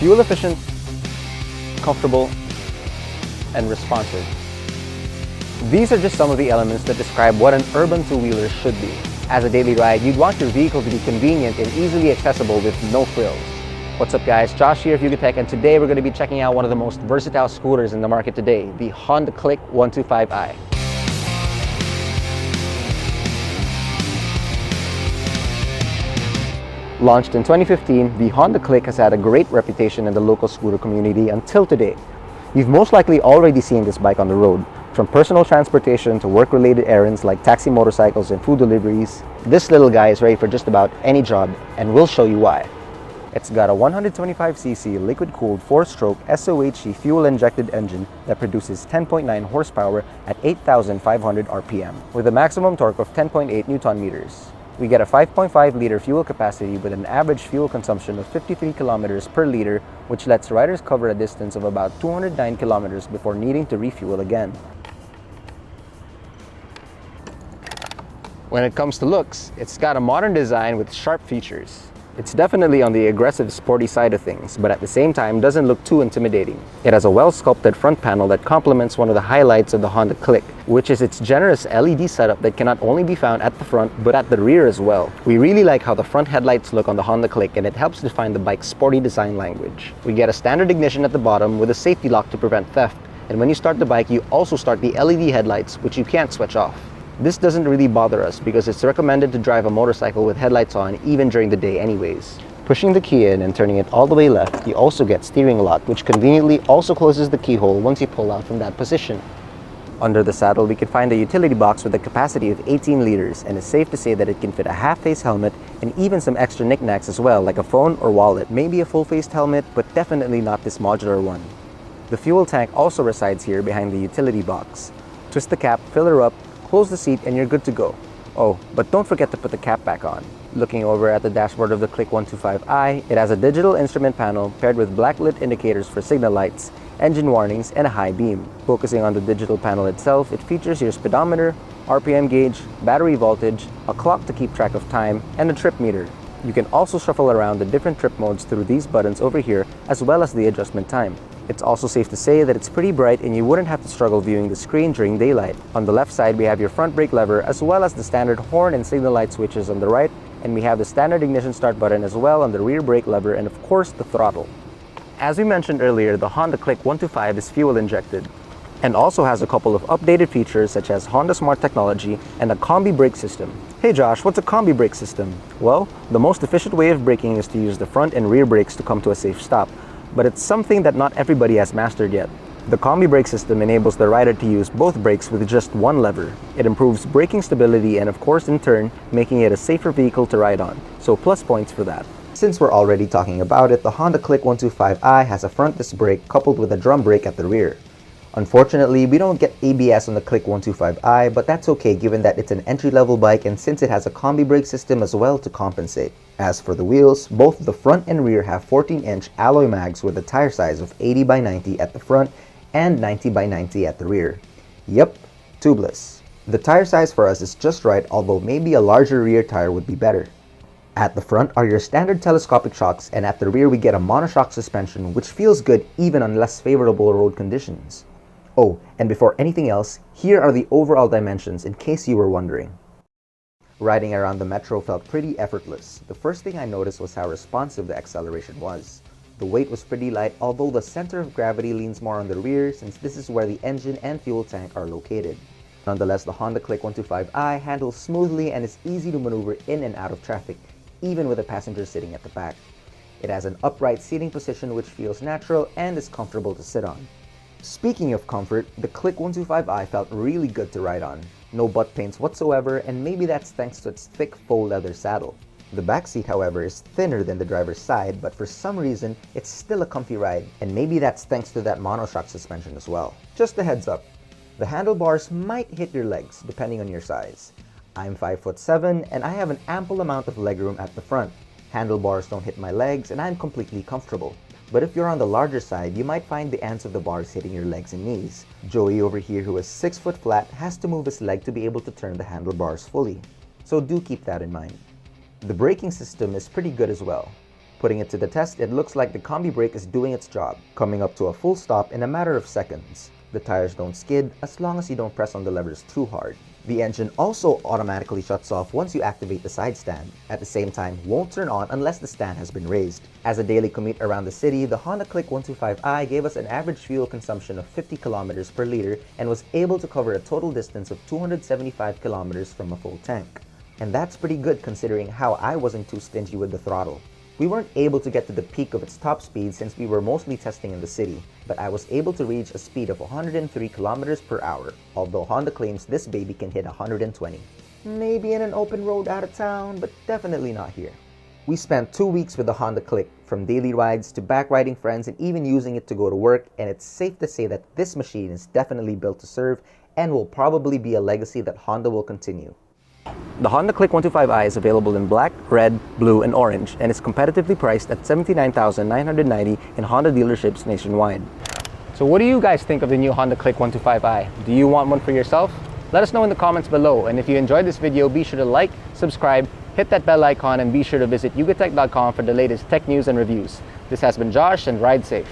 Fuel efficient, comfortable, and responsive. These are just some of the elements that describe what an urban two-wheeler should be. As a daily ride, you'd want your vehicle to be convenient and easily accessible with no frills. What's up guys, Josh here, Tech, and today we're going to be checking out one of the most versatile scooters in the market today, the Honda Click 125i. Launched in 2015, the Honda Click has had a great reputation in the local scooter community until today. You've most likely already seen this bike on the road. From personal transportation to work-related errands like taxi motorcycles and food deliveries, this little guy is ready for just about any job, and we'll show you why. It's got a 125cc liquid-cooled 4-stroke SOHC fuel-injected engine that produces 10.9 horsepower at 8,500 RPM, with a maximum torque of 10.8 Newton-meters. We get a 5.5-liter fuel capacity with an average fuel consumption of 53 kilometers per liter, which lets riders cover a distance of about 209 kilometers before needing to refuel again. When it comes to looks, it's got a modern design with sharp features. It's definitely on the aggressive, sporty side of things, but at the same time doesn't look too intimidating. It has a well-sculpted front panel that complements one of the highlights of the Honda Click, which is its generous LED setup that can not only be found at the front, but at the rear as well. We really like how the front headlights look on the Honda Click, and it helps define the bike's sporty design language. We get a standard ignition at the bottom with a safety lock to prevent theft, and when you start the bike, you also start the LED headlights, which you can't switch off. This doesn't really bother us because it's recommended to drive a motorcycle with headlights on even during the day anyways. Pushing the key in and turning it all the way left, you also get steering lock, which conveniently also closes the keyhole once you pull out from that position. Under the saddle, we can find a utility box with a capacity of 18 liters, and it's safe to say that it can fit a half-face helmet and even some extra knickknacks as well, like a phone or wallet. Maybe a full-faced helmet, but definitely not this modular one. The fuel tank also resides here behind the utility box. Twist the cap, fill her up, close the seat, and you're good to go. Oh, but don't forget to put the cap back on. Looking over at the dashboard of the Click 125i, it has a digital instrument panel paired with black lit indicators for signal lights, engine warnings, and a high beam. Focusing on the digital panel itself, it features your speedometer, RPM gauge, battery voltage, a clock to keep track of time, and a trip meter. You can also shuffle around the different trip modes through these buttons over here, as well as the adjustment time. It's also safe to say that it's pretty bright and you wouldn't have to struggle viewing the screen during daylight. On the left side, we have your front brake lever as well as the standard horn and signal light switches on the right, and we have the standard ignition start button as well on the rear brake lever, and of course the throttle. As we mentioned earlier, the Honda Click 125 is fuel injected and also has a couple of updated features such as Honda Smart technology and a Combi brake system. Hey Josh, what's a Combi brake system? Well, the most efficient way of braking is to use the front and rear brakes to come to a safe stop. But it's something that not everybody has mastered yet. The Combi brake system enables the rider to use both brakes with just one lever. It improves braking stability and of course in turn, making it a safer vehicle to ride on. So plus points for that. Since we're already talking about it, the Honda Click 125i has a front disc brake coupled with a drum brake at the rear. Unfortunately, we don't get ABS on the Click 125i, but that's okay given that it's an entry-level bike and since it has a Combi brake system as well to compensate. As for the wheels, both the front and rear have 14-inch alloy mags with a tire size of 80 by 90 at the front and 90 by 90 at the rear. Yep, tubeless. The tire size for us is just right, although maybe a larger rear tire would be better. At the front are your standard telescopic shocks, and at the rear we get a monoshock suspension which feels good even on less favorable road conditions. Oh, and before anything else, here are the overall dimensions in case you were wondering. Riding around the metro felt pretty effortless. The first thing I noticed was how responsive the acceleration was. The weight was pretty light, although the center of gravity leans more on the rear since this is where the engine and fuel tank are located. Nonetheless, the Honda Click 125i handles smoothly and is easy to maneuver in and out of traffic, even with a passenger sitting at the back. It has an upright seating position which feels natural and is comfortable to sit on. Speaking of comfort, the Click 125i felt really good to ride on. No butt pains whatsoever, and maybe that's thanks to its thick faux leather saddle. The back seat, however, is thinner than the driver's side, but for some reason, it's still a comfy ride, and maybe that's thanks to that monoshock suspension as well. Just a heads up, the handlebars might hit your legs depending on your size. I'm 5'7", and I have an ample amount of legroom at the front. Handlebars don't hit my legs, and I'm completely comfortable. But if you're on the larger side, you might find the ends of the bars hitting your legs and knees. Joey over here, who is 6 foot flat, has to move his leg to be able to turn the handlebars fully. So do keep that in mind. The braking system is pretty good as well. Putting it to the test, it looks like the Combi brake is doing its job, coming up to a full stop in a matter of seconds. The tires don't skid as long as you don't press on the levers too hard. The engine also automatically shuts off once you activate the side stand. At the same time, won't turn on unless the stand has been raised. As a daily commute around the city, the Honda Click 125i gave us an average fuel consumption of 50 kilometers per liter and was able to cover a total distance of 275 kilometers from a full tank. And that's pretty good considering how I wasn't too stingy with the throttle. We weren't able to get to the peak of its top speed since we were mostly testing in the city, but I was able to reach a speed of 103 kilometers per hour, although Honda claims this baby can hit 120. Maybe in an open road out of town, but definitely not here. We spent 2 weeks with the Honda Click, from daily rides to back riding friends and even using it to go to work, and it's safe to say that this machine is definitely built to serve and will probably be a legacy that Honda will continue. The Honda Click 125i is available in black, red, blue, and orange, and is competitively priced at $79,990 in Honda dealerships nationwide. So what do you guys think of the new Honda Click 125i? Do you want one for yourself? Let us know in the comments below, and if you enjoyed this video, be sure to like, subscribe, hit that bell icon, and be sure to visit yugatech.com for the latest tech news and reviews. This has been Josh, and ride safe.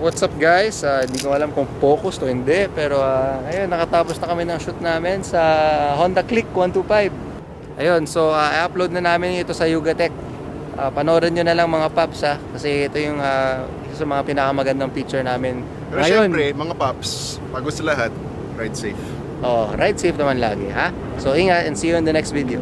What's up guys? Di ko alam kung focus o hindi, pero ayun, nakatapos na kami ng shoot namin sa Honda Click 125. Ayun, so i-upload na namin ito sa Yugatech. Panoorin nyo na lang mga paps kasi ito yung isa sa mga pinakamagandang picture namin. Pero syempre, mga paps, bago sa lahat, ride safe. Oh, ride safe naman lagi ha. So ingat and see you in the next video.